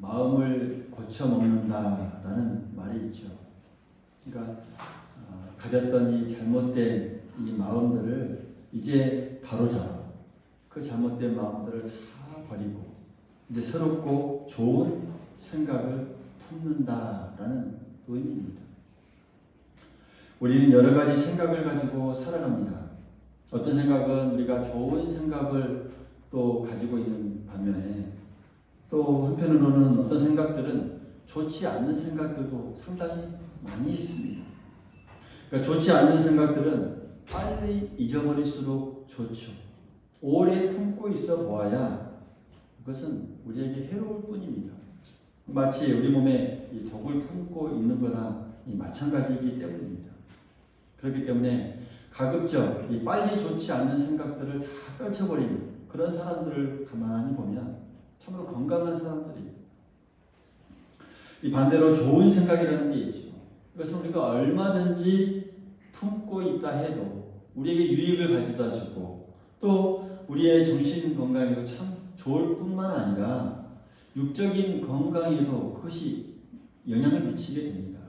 마음을 고쳐먹는다라는 말이 있죠. 그러니까 가졌던 이 잘못된 이 마음들을 이제 바로잡아 그 잘못된 마음들을 다 버리고 이제 새롭고 좋은 생각을 품는다라는 의미입니다. 우리는 여러 가지 생각을 가지고 살아갑니다. 어떤 생각은 우리가 좋은 생각을 또 가지고 있는 반면에 또 한편으로는 어떤 생각들은 좋지 않는 생각들도 상당히 많이 있습니다. 그러니까 좋지 않는 생각들은 빨리 잊어버릴수록 좋죠. 오래 품고 있어 보아야 그것은 우리에게 해로울 뿐입니다. 마치 우리 몸에 이 독을 품고 있는 거나 마찬가지이기 때문입니다. 그렇기 때문에 가급적 이 빨리 좋지 않는 생각들을 다 떨쳐버리는 그런 사람들을 가만히 보면 참으로 건강한 사람들이에요. 이 반대로 좋은 생각이라는 게 있죠. 이것은 우리가 얼마든지 품고 있다 해도 우리에게 유익을 가져다 주고 또 우리의 정신 건강에도 참 좋을 뿐만 아니라 육적인 건강에도 그것이 영향을 미치게 됩니다.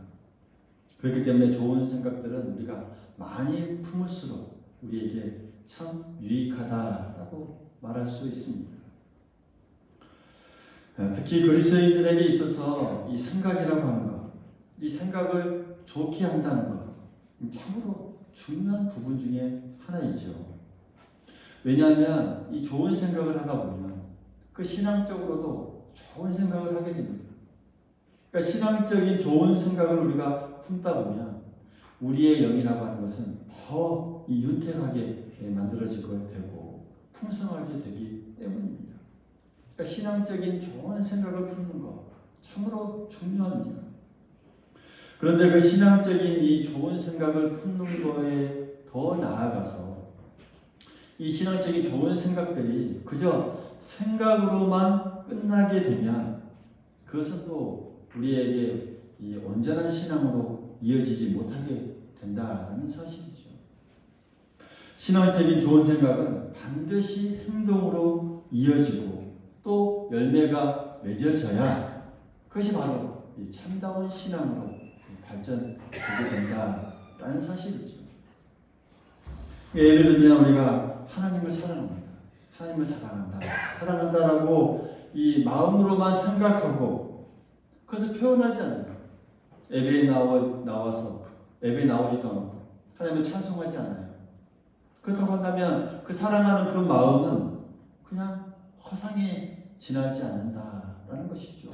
그렇기 때문에 좋은 생각들은 우리가 많이 품을수록 우리에게 참 유익하다라고 말할 수 있습니다. 특히 그리스도인들에게 있어서 이 생각이라고 하는 것, 이 생각을 좋게 한다는 것, 참으로 중요한 부분 중에 하나이죠. 왜냐하면 이 좋은 생각을 하다 보면 그 신앙적으로도 좋은 생각을 하게 됩니다. 그러니까 신앙적인 좋은 생각을 우리가 품다 보면 우리의 영이라고 하는 것은 더 이 윤택하게 만들어지게 되고 풍성하게 되기 때문입니다. 그러니까 신앙적인 좋은 생각을 품는 것 참으로 중요합니다. 그런데 그 신앙적인 이 좋은 생각을 품는 거에 더 나아가서 이 신앙적인 좋은 생각들이 그저 생각으로만 끝나게 되면 그것은 또 우리에게 이 온전한 신앙으로 이어지지 못하게 된다는 사실이죠. 신앙적인 좋은 생각은 반드시 행동으로 이어지고 또 열매가 맺어져야 그것이 바로 이 참다운 신앙으로 발전되게 된다라는 사실이죠. 예를 들면 우리가 하나님을 사랑합니다. 하나님을 사랑한다. 사랑한다라고 이 마음으로만 생각하고 그것을 표현하지 않아요. 예배에 나와서 예배에 나오지도 않고 하나님을 찬송하지 않아요. 그렇다고 한다면 그 사랑하는 그런 마음은 그냥 허상에 지나지 않는다라는 것이죠.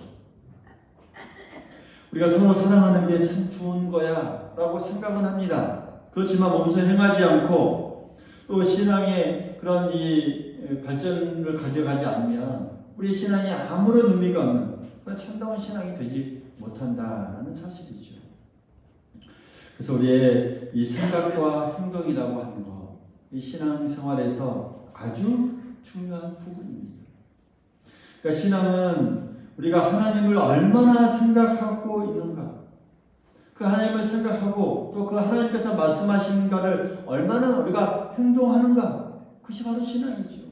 우리가 서로 사랑하는 게 참 좋은 거야 라고 생각은 합니다. 그렇지만 몸소 행하지 않고 또 신앙의 그런 이 발전을 가져가지 않으면 우리 신앙이 아무런 의미가 없는 그런 참다운 신앙이 되지 못한다라는 사실이죠. 그래서 우리의 이 생각과 행동이라고 하는 것, 이 신앙생활에서 아주 중요한 부분입니다. 그러니까 신앙은 우리가 하나님을 얼마나 생각하고 있는가, 그 하나님을 생각하고 또 그 하나님께서 말씀하신가를 얼마나 우리가 행동하는가, 그것이 바로 신앙이죠.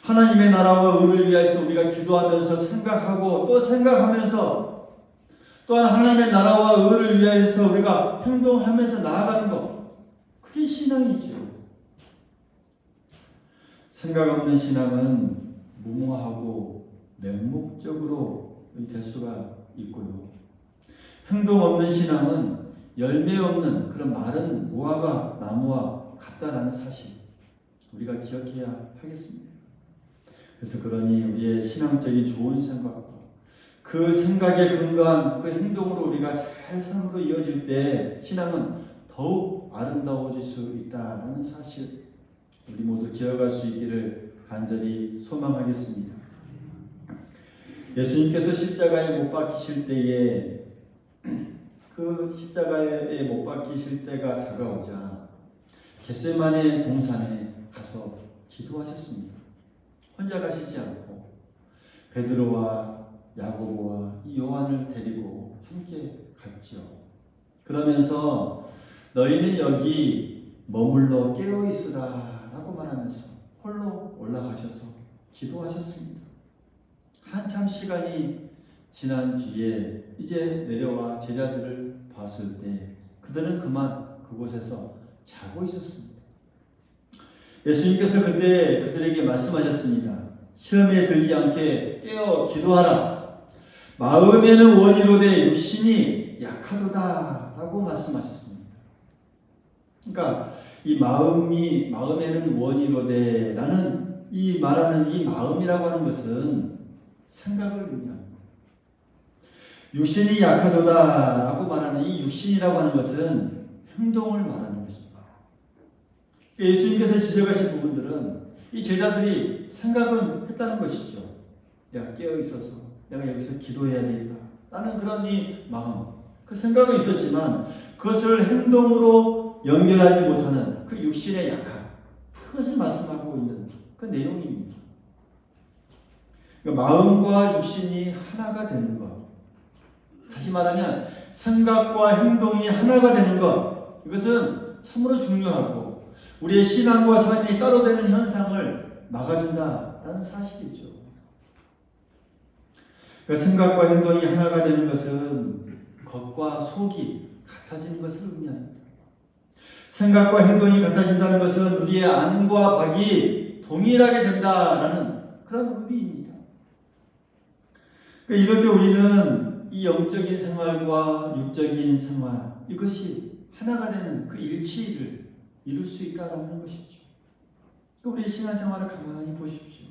하나님의 나라와 의를 위해서 우리가 기도하면서 생각하고 또 생각하면서 또한 하나님의 나라와 의를 위해서 우리가 행동하면서 나아가는 것, 그게 신앙이죠. 생각 없는 신앙은 무모하고 맹목적으로 될 수가 있고요. 행동 없는 신앙은 열매 없는 그런 마른 무화과 나무와 같다라는 사실 우리가 기억해야 하겠습니다. 그래서 그러니 우리의 신앙적인 좋은 생각과 그 생각에 근거한 그 행동으로 우리가 잘 삶으로 이어질 때 신앙은 더욱 아름다워질 수 있다는 사실 우리 모두 기억할 수 있기를 간절히 소망하겠습니다. 예수님께서 십자가에 못 박히실 때에 그 십자가에 못 박히실 때가 다가오자 겟세마네 동산에 가서 기도하셨습니다. 혼자 가시지 않고 베드로와 야고보와 요한을 데리고 함께 갔죠. 그러면서 너희는 여기 머물러 깨어 있으라 라고 말하면서 홀로 올라가셔서 기도하셨습니다. 한참 시간이 지난 뒤에 이제 내려와 제자들을 봤을 때 그들은 그만 그곳에서 자고 있었습니다. 예수님께서 그때 그들에게 말씀하셨습니다. 시험에 들지 않게 깨어 기도하라. 마음에는 원이로되 육신이 약하도다 라고 말씀하셨습니다. 그러니까 이 마음에는 원이로되 라는 이 말하는 이 마음이라고 하는 것은 생각을 의미합니다. 육신이 약하도다 라고 말하는 이 육신이라고 하는 것은 행동을 말하는 것입니다. 예수님께서 지적하신 부분들은 이 제자들이 생각은 했다는 것이죠. 내가 깨어 있어서 내가 여기서 기도해야 되겠다 라는 그런 이 마음, 그 생각은 있었지만 그것을 행동으로 연결하지 못하는 그 육신의 약함, 그것을 말씀하고 있는 그 내용입니다. 그러니까 마음과 육신이 하나가 되는 것, 다시 말하면 생각과 행동이 하나가 되는 것, 이것은 참으로 중요하고 우리의 신앙과 삶이 따로 되는 현상을 막아준다라는 사실이죠. 그러니까 생각과 행동이 하나가 되는 것은 겉과 속이 같아지는 것을 의미합니다. 생각과 행동이 같아진다는 것은 우리의 안과 밖이 동일하게 된다라는 그런 의미입니다. 그러니까 이럴 때 우리는 이 영적인 생활과 육적인 생활, 이것이 하나가 되는 그 일치를 이룰 수 있다는 것이죠. 우리의 신앙생활을 가만히 보십시오.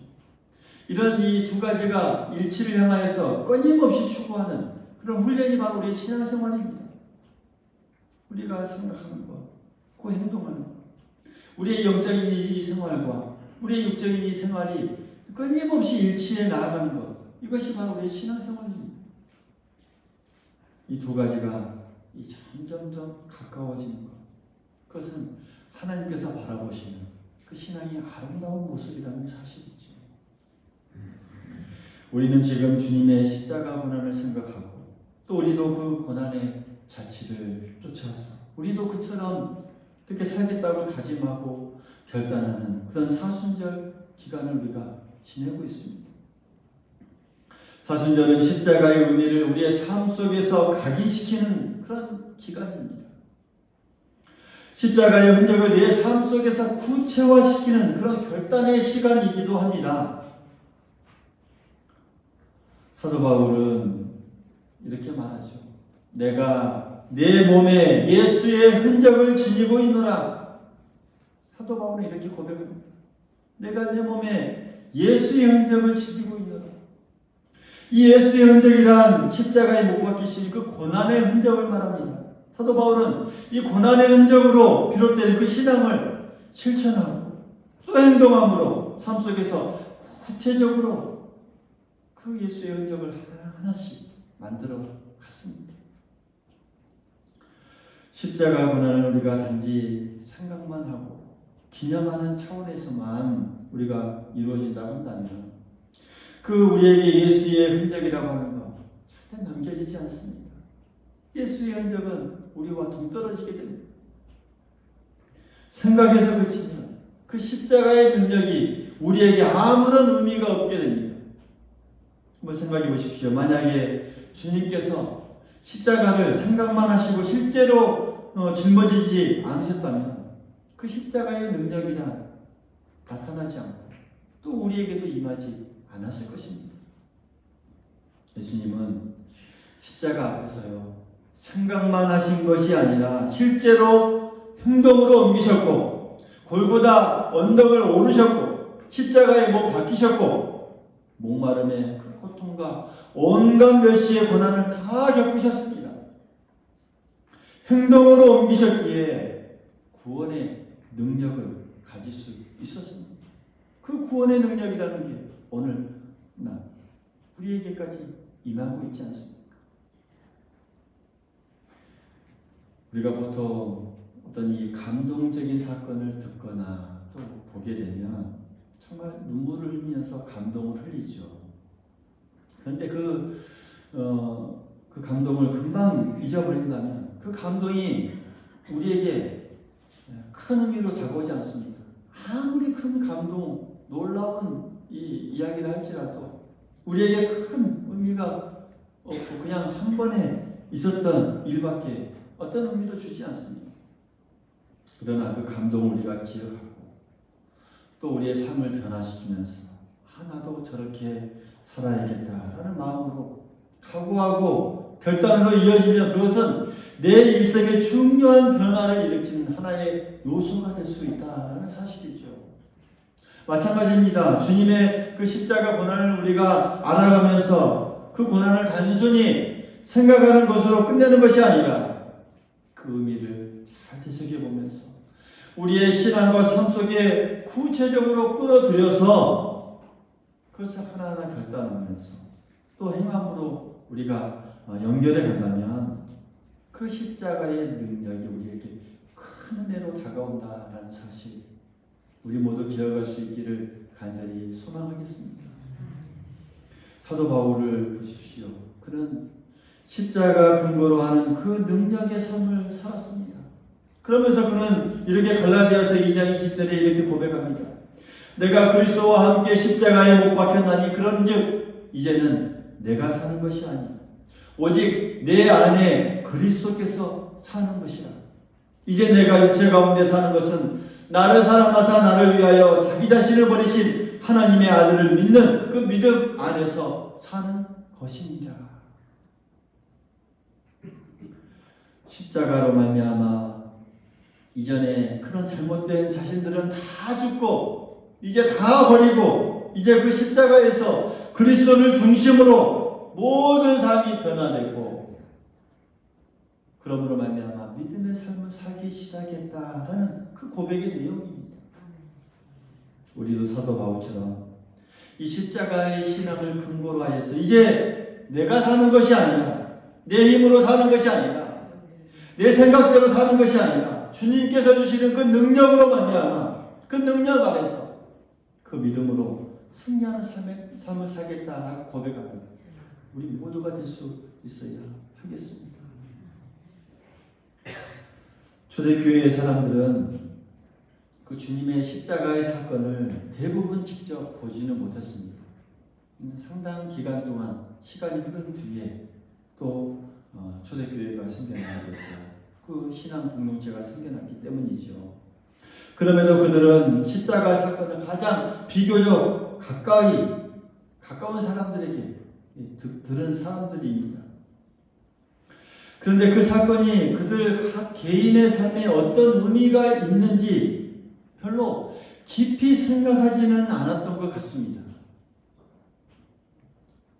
이런 이 두 가지가 일치를 향하여서 끊임없이 추구하는 그런 훈련이 바로 우리의 신앙생활입니다. 우리가 생각하는 것, 그 행동하는 것, 우리의 영적인 이 생활과 우리의 육적인 이 생활이 끊임없이 일치해 나아가는 것, 이것이 바로 우리의 신앙생활입니다. 이 두 가지가 점점점 가까워지는 것, 그것은 하나님께서 바라보시는 그 신앙의 아름다운 모습이라는 사실이죠. 우리는 지금 주님의 십자가 고난을 생각하고 또 우리도 그 고난의 자취를 쫓아서 우리도 그처럼 그렇게 살겠다고 다짐하고 결단하는 그런 사순절 기간을 우리가 지내고 있습니다. 사순절은 십자가의 의미를 우리의 삶 속에서 각인시키는 그런 기간입니다. 십자가의 흔적을 내 삶 속에서 구체화시키는 그런 결단의 시간이기도 합니다. 사도 바울은 이렇게 말하죠. 내가 내 몸에 예수의 흔적을 지니고 있노라. 사도 바울은 이렇게 고백합니다. 내가 내 몸에 예수의 흔적을 지니고 있노라. 이 예수의 흔적이란 십자가에 못 박히신 그 고난의 흔적을 말합니다. 사도 바울은 이 고난의 흔적으로 비롯된 그 신앙을 실천하고 또 행동함으로 삶 속에서 구체적으로 그 예수의 흔적을 하나하나씩 만들어 갔습니다. 십자가 고난을 우리가 단지 생각만 하고 기념하는 차원에서만 우리가 이루어진다고 한다면 그 우리에게 예수의 흔적이라고 하는 것 절대 남겨지지 않습니다. 예수의 흔적은 우리와 동떨어지게 됩니다. 생각에서 그치면 그 십자가의 능력이 우리에게 아무런 의미가 없게 됩니다. 한번 생각해 보십시오. 만약에 주님께서 십자가를 생각만 하시고 실제로 짊어지지 않으셨다면 그 십자가의 능력이란 나타나지 않고 또 우리에게도 임하지 않았을 것입니다. 예수님은 십자가 앞에서요, 생각만 하신 것이 아니라 실제로 행동으로 옮기셨고 골고다 언덕을 오르셨고 십자가에 못 박히셨고 목마름의 그 고통과 온갖 멸시의 고난을 다 겪으셨습니다. 행동으로 옮기셨기에 구원의 능력을 가질 수 있었습니다. 그 구원의 능력이라는 게 오늘 우리에게까지 임하고 있지 않습니까? 우리가 보통 어떤 이 감동적인 사건을 듣거나 또 보게 되면 정말 눈물을 흘리면서 감동을 흘리죠. 그런데 그 감동을 금방 잊어버린다면 그 감동이 우리에게 큰 의미로 다가오지 않습니다. 아무리 큰 감동, 놀라운 이 이야기를 할지라도 우리에게 큰 의미가 없고 그냥 한 번에 있었던 일밖에 어떤 의미도 주지 않습니다. 그러나 그 감동을 우리가 기억하고 또 우리의 삶을 변화시키면서 나도 저렇게 살아야겠다라는 마음으로 각오하고 결단으로 이어지면 그것은 내 일생에 중요한 변화를 일으키는 하나의 요소가 될 수 있다는 사실이죠. 마찬가지입니다. 주님의 그 십자가 고난을 우리가 알아가면서 그 고난을 단순히 생각하는 것으로 끝내는 것이 아니라 그 의미를 잘 되새겨보면서 우리의 신앙과 삶 속에 구체적으로 끌어들여서 그것을 하나하나 결단하면서 또 행함으로 우리가 연결해 간다면 그 십자가의 능력이 우리에게 큰 은혜로 다가온다라는 사실 우리 모두 기억할 수 있기를 간절히 소망하겠습니다. 사도 바울을 보십시오. 그는 십자가 근거로 하는 그 능력의 삶을 살았습니다. 그러면서 그는 이렇게 갈라디아서 2장 20절에 이렇게 고백합니다. 내가 그리스도와 함께 십자가에 못 박혔나니 그런즉 이제는 내가 사는 것이 아니라 오직 내 안에 그리스도께서 사는 것이라. 이제 내가 육체 가운데 사는 것은 나를 사랑하사 나를 위하여 자기 자신을 버리신 하나님의 아들을 믿는 그 믿음 안에서 사는 것이니라. 십자가로 말미암아 이전에 그런 잘못된 자신들은 다 죽고 이제 다 버리고 이제 그 십자가에서 그리스도를 중심으로 모든 삶이 변화되고 그러므로 말미암아 믿음의 삶을 살기 시작했다라는 그 고백의 내용입니다. 우리도 사도 바울처럼 이 십자가의 신앙을 근거로 하여서 이제 내가 사는 것이 아니라 내 힘으로 사는 것이 아니라 내 생각대로 사는 것이 아니라 주님께서 주시는 그 능력으로 말미암아 그 능력 아래서 그 믿음으로 승리하는 삶을 살겠다라고 고백하는 우리 모두가 될 수 있어야 하겠습니다. 초대교회의 사람들은 그 주님의 십자가의 사건을 대부분 직접 보지는 못했습니다. 상당한 기간 동안 시간이 흐른 뒤에 또 초대교회가 생겨나게 됐고 그 신앙 공동체가 생겨났기 때문이죠. 그럼에도 그들은 십자가 사건을 가장 비교적 가까운 사람들에게 들은 사람들입니다. 그런데 그 사건이 그들 각 개인의 삶에 어떤 의미가 있는지 별로 깊이 생각하지는 않았던 것 같습니다.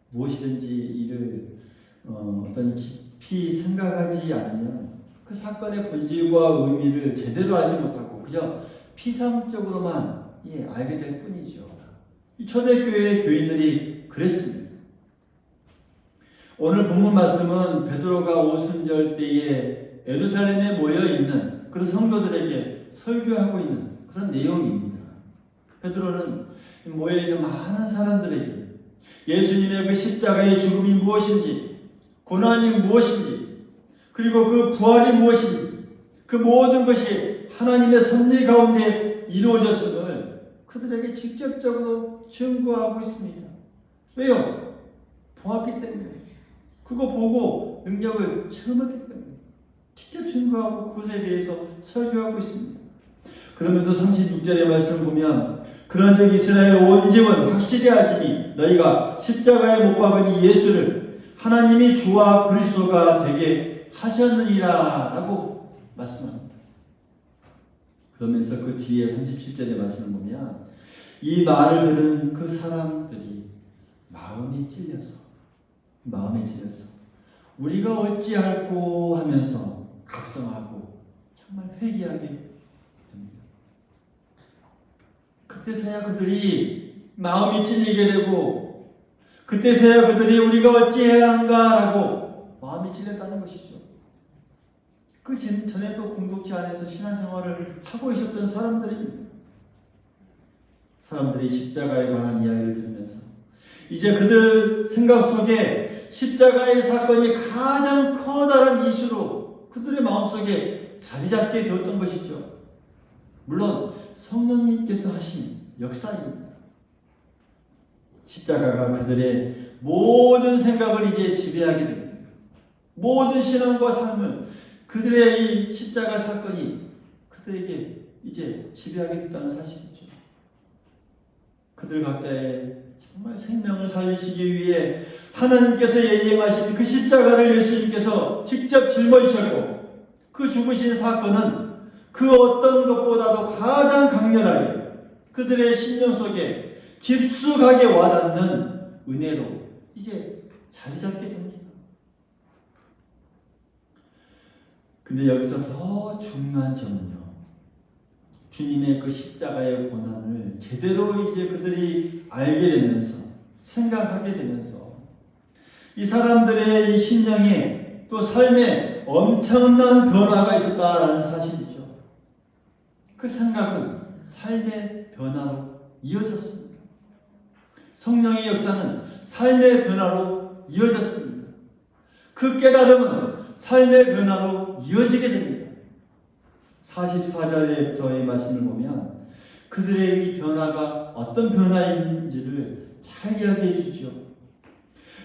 무엇이든지 이를 어떤 깊이 생각하지 않으면 그 사건의 본질과 의미를 제대로 알지 못하고 그저 피상적으로만 알게 될 뿐이죠. 이 초대교회의 교인들이 그랬습니다. 오늘 본문 말씀은 베드로가 오순절 때에 예루살렘에 모여있는 그런 성도들에게 설교하고 있는 그런 내용입니다. 베드로는 모여있는 많은 사람들에게 예수님의 그 십자가의 죽음이 무엇인지 고난이 무엇인지 그리고 그 부활이 무엇인지 그 모든 것이 하나님의 섭리 가운데 이루어졌음을 그들에게 직접적으로 증거하고 있습니다. 왜요? 보았기 때문에 그거 보고 능력을 체험했기 때문에 직접 증거하고 그것에 대해서 설교하고 있습니다. 그러면서 36절의 말씀을 보면 그런즉 이스라엘 온 집은 확실히 알지니 너희가 십자가에 못 박은 이 예수를 하나님이 주와 그리스도가 되게 하셨느니라 라고 말씀합니다. 그러면서 그 뒤에 37절의 말씀을 보면 이 말을 들은 그 사람들이 마음에 찔려서 우리가 어찌할꼬 하면서 각성하고 정말 회개하게 됩니다. 그때서야 그들이 마음이 찔리게 되고 그때서야 그들이 우리가 어찌해야 한가라고 마음이 찔렸다는 것이죠. 그 전에도 공동체 안에서 신앙생활을 하고 있었던 사람들이 십자가에 관한 이야기를 들으면서 이제 그들 생각 속에 십자가의 사건이 가장 커다란 이슈로 그들의 마음속에 자리 잡게 되었던 것이죠. 물론 성령님께서 하신 역사입니다. 십자가가 그들의 모든 생각을 이제 지배하게 됩니다. 모든 신앙과 삶을 그들의 이 십자가 사건이 그들에게 이제 지배하게 됐다는 사실이죠. 그들 각자의 정말 생명을 살리시기 위해 하나님께서 예정하신 그 십자가를 예수님께서 직접 짊어지셨고 그 죽으신 사건은 그 어떤 것보다도 가장 강렬하게 그들의 심령 속에 깊숙하게 와닿는 은혜로 이제 자리 잡게 됩니다. 근데 여기서 더 중요한 점은요. 주님의 그 십자가의 고난을 제대로 이제 그들이 알게 되면서 생각하게 되면서 이 사람들의 이 심령에 또 삶에 엄청난 변화가 있었다라는 사실이죠. 그 생각은 삶의 변화로 이어졌습니다. 성령의 역사는 삶의 변화로 이어졌습니다. 그 깨달음은 삶의 변화로 이어지게 됩니다. 44절부터의 말씀을 보면 그들의 이 변화가 어떤 변화인지를 잘 이야기해 주죠.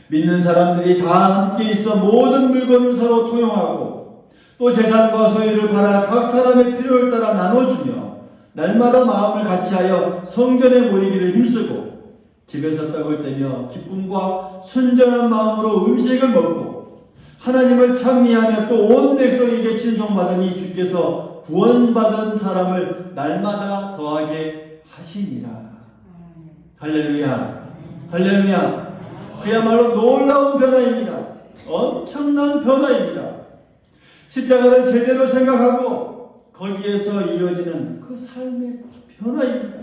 믿는 사람들이 다 함께 있어 모든 물건을 서로 통용하고 또 재산과 소유를 팔아 각 사람의 필요를 따라 나눠주며 날마다 마음을 같이하여 성전에 모이기를 힘쓰고 집에서 떡을 떼며 기쁨과 순전한 마음으로 음식을 먹고 하나님을 찬미하며 또 온 백성에게 칭송받으니 주께서 구원받은 사람을 날마다 더하게 하시니라. 할렐루야. 할렐루야. 그야말로 놀라운 변화입니다. 엄청난 변화입니다. 십자가를 제대로 생각하고 거기에서 이어지는 그 삶의 변화입니다.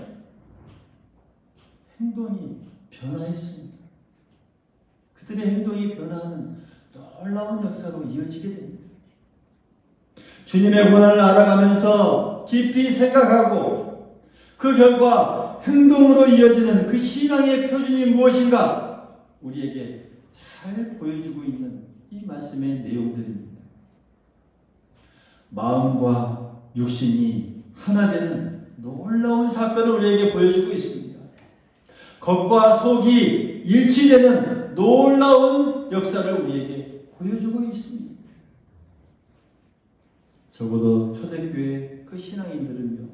행동이 변화했습니다. 그들의 행동이 변화하는 놀라운 역사로 이어지게 됩니다. 주님의 고난을 알아가면서 깊이 생각하고 그 결과 행동으로 이어지는 그 신앙의 표준이 무엇인가 우리에게 잘 보여주고 있는 이 말씀의 내용들입니다. 마음과 육신이 하나 되는 놀라운 사건을 우리에게 보여주고 있습니다. 겉과 속이 일치되는 놀라운 역사를 우리에게 보여주고 있습니다. 적어도 초대교회 그 신앙인들은요,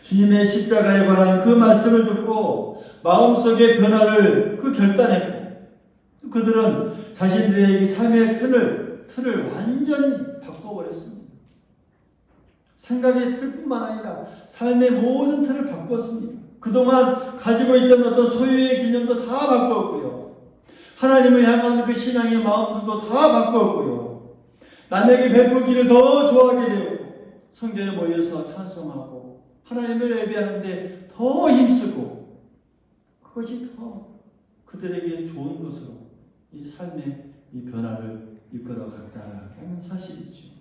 주님의 십자가에 관한 그 말씀을 듣고 마음속의 변화를 결단했고, 그들은 자신들의 이 삶의 틀을 완전히 바꿔버렸습니다. 생각의 틀뿐만 아니라 삶의 모든 틀을 바꿨습니다. 그동안 가지고 있던 어떤 소유의 개념도 다 바꾸었고요. 하나님을 향한 그 신앙의 마음들도 다 바꾸었고요. 남에게 베풀기를 더 좋아하게 되었고 성전에 모여서 찬송하고 하나님을 예배하는데 더 힘쓰고 그것이 더 그들에게 좋은 것으로 이 삶의 이 변화를 이끌어갔다는 사실이죠.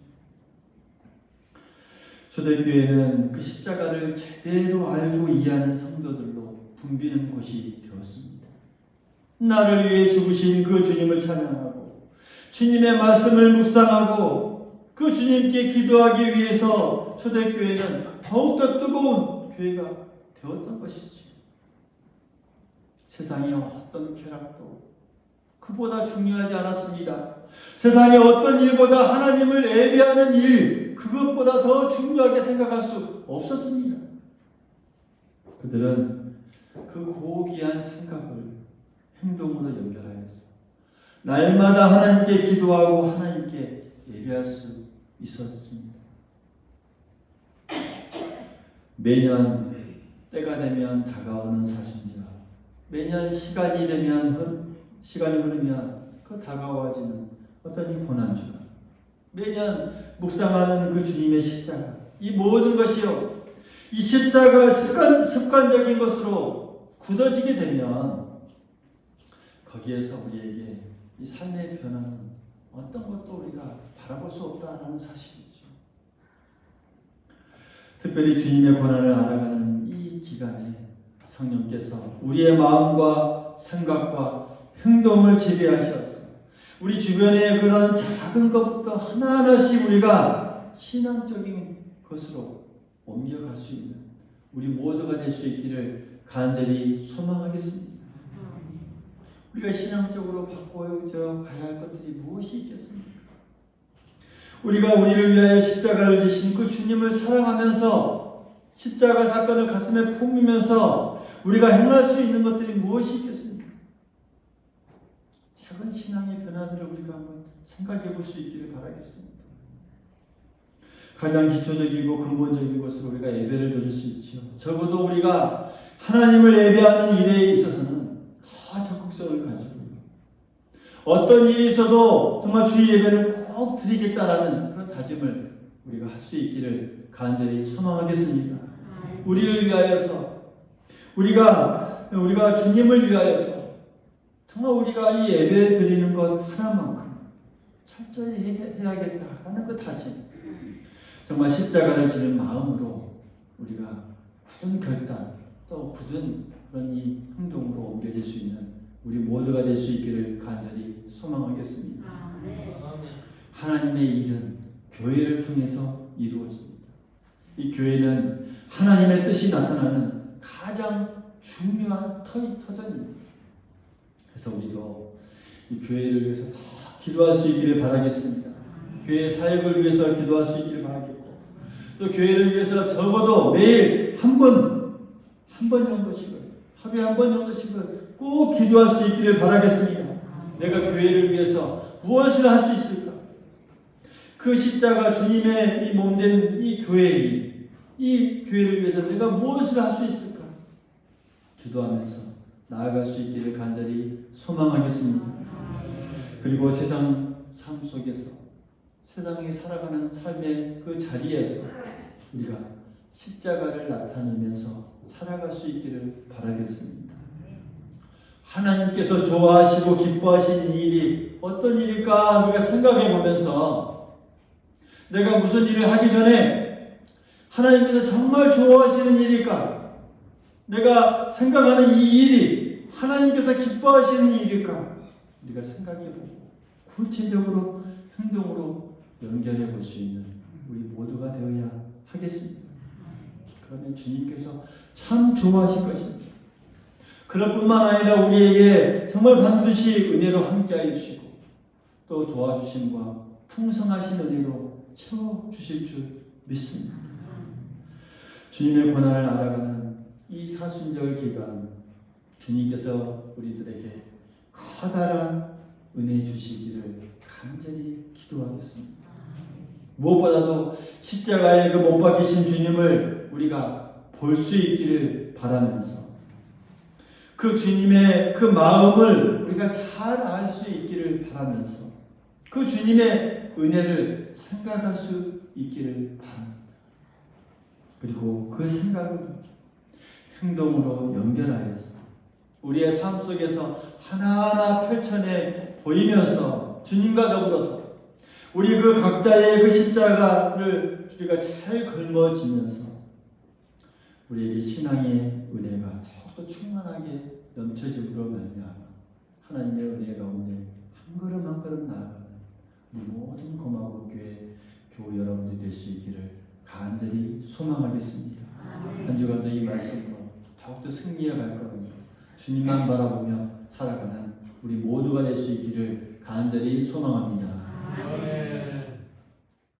초대교회는 그 십자가를 제대로 알고 이해하는 성도들로 붐비는 곳이 되었습니다. 나를 위해 죽으신 그 주님을 찬양하고 주님의 말씀을 묵상하고 그 주님께 기도하기 위해서 초대교회는 더욱더 뜨거운 교회가 되었던 것이죠. 세상의 어떤 쾌락도 그보다 중요하지 않았습니다. 세상의 어떤 일보다 하나님을 예배하는 일, 그것보다 더 중요하게 생각할 수 없었습니다. 그들은 그 고귀한 생각을 행동으로 연결하여서 날마다 하나님께 기도하고 하나님께 예배할 수 있었습니다. 매년 때가 되면 다가오는 사순절, 매년 시간이 흐르면 그 다가와지는 어떤 이 고난주가, 매년 묵상하는 그 주님의 십자가, 이 모든 것이요, 이 십자가 습관적인 것으로 굳어지게 되면 거기에서 우리에게 이 삶의 변화는 어떤 것도 우리가 바라볼 수 없다는 사실이죠. 특별히 주님의 고난을 알아가는 이 기간에 성령께서 우리의 마음과 생각과 행동을 지배하셔서 우리 주변의 그런 작은 것부터 하나하나씩 우리가 신앙적인 것으로 옮겨갈 수 있는 우리 모두가 될 수 있기를 간절히 소망하겠습니다. 우리가 신앙적으로 바꿔져 가야 할 것들이 무엇이 있겠습니까? 우리가 우리를 위하여 십자가를 지신 그 주님을 사랑하면서 십자가 사건을 가슴에 품으면서 우리가 행할 수 있는 것들이 무엇이 있겠습니까? 작은 신앙의 변화들을 우리가 한번 생각해 볼 수 있기를 바라겠습니다. 가장 기초적이고 근본적인 것으로 우리가 예배를 드릴 수 있죠. 적어도 우리가 하나님을 예배하는 일에 있어서는 더 적극성을 가지고 어떤 일이 있어도 정말 주의 예배는 꼭 드리겠다라는 그런 다짐을 우리가 할 수 있기를 간절히 소망하겠습니다. 우리를 위하여서 우리가 주님을 위하여서 정말 우리가 이 예배 드리는 것 하나만큼 철저히 해야겠다라는 그 다짐, 정말 십자가를 지는 마음으로 우리가 굳은 결단 또 굳은 그런 이 행동으로 옮겨질 수 있는 우리 모두가 될 수 있기를 간절히 소망하겠습니다. 하나님의 일은 교회를 통해서 이루어집니다. 이 교회는 하나님의 뜻이 나타나는 가장 중요한 터전입니다. 그래서 우리도 이 교회를 위해서 더 기도할 수 있기를 바라겠습니다. 교회 사역을 위해서 기도할 수 있기를 바라겠고, 또 교회를 위해서 적어도 매일 한 번 정도씩을, 하루에 한 번 정도씩을 꼭 기도할 수 있기를 바라겠습니다. 내가 교회를 위해서 무엇을 할 수 있을까? 그 십자가 주님의 이 몸된 이 교회를 위해서 내가 무엇을 할 수 있을까? 기도하면서 나아갈 수 있기를 간절히 소망하겠습니다. 그리고 세상 삶 속에서 세상에 살아가는 삶의 그 자리에서 우리가 십자가를 나타내면서 살아갈 수 있기를 바라겠습니다. 하나님께서 좋아하시고 기뻐하시는 일이 어떤 일일까 우리가 생각해 보면서 내가 무슨 일을 하기 전에 하나님께서 정말 좋아하시는 일일까? 내가 생각하는 이 일이 하나님께서 기뻐하시는 일일까? 우리가 생각해보고 구체적으로 행동으로 연결해 볼 수 있는 우리 모두가 되어야 하겠습니다. 그러면 주님께서 참 좋아하실 것입니다. 그럴 뿐만 아니라 우리에게 정말 반드시 은혜로 함께해 주시고 또 도와주심과 풍성하신 은혜로 채워주실 줄 믿습니다. 주님의 고난을 알아가는 이 사순절 기간, 주님께서 우리들에게 커다란 은혜 주시기를 간절히 기도하겠습니다. 무엇보다도 십자가에 그 못 박히신 주님을 우리가 볼 수 있기를 바라면서 그 주님의 그 마음을 우리가 잘 알 수 있기를 바라면서 그 주님의 은혜를 생각할 수 있기를 바랍니다. 그리고 그 생각을 행동으로 연결하여서 우리의 삶 속에서 하나하나 펼쳐내 보이면서 주님과 더불어서 우리 그 각자의 그 십자가를 우리가 잘 걸머지면서 우리에게 신앙의 은혜가 더욱더 충만하게 넘쳐짐으로 말미암아 하나님의 은혜 가운데 한 걸음 한 걸음 나아가는 우리 모든 고마운 교회 교우 여러분들이 될 수 있기를 간절히 소망하겠습니다. 한 주간도 이 말씀으로 더욱더 승리해 갈 거라며 주님만 바라보며 살아가는 우리 모두가 될 수 있기를 간절히 소망합니다.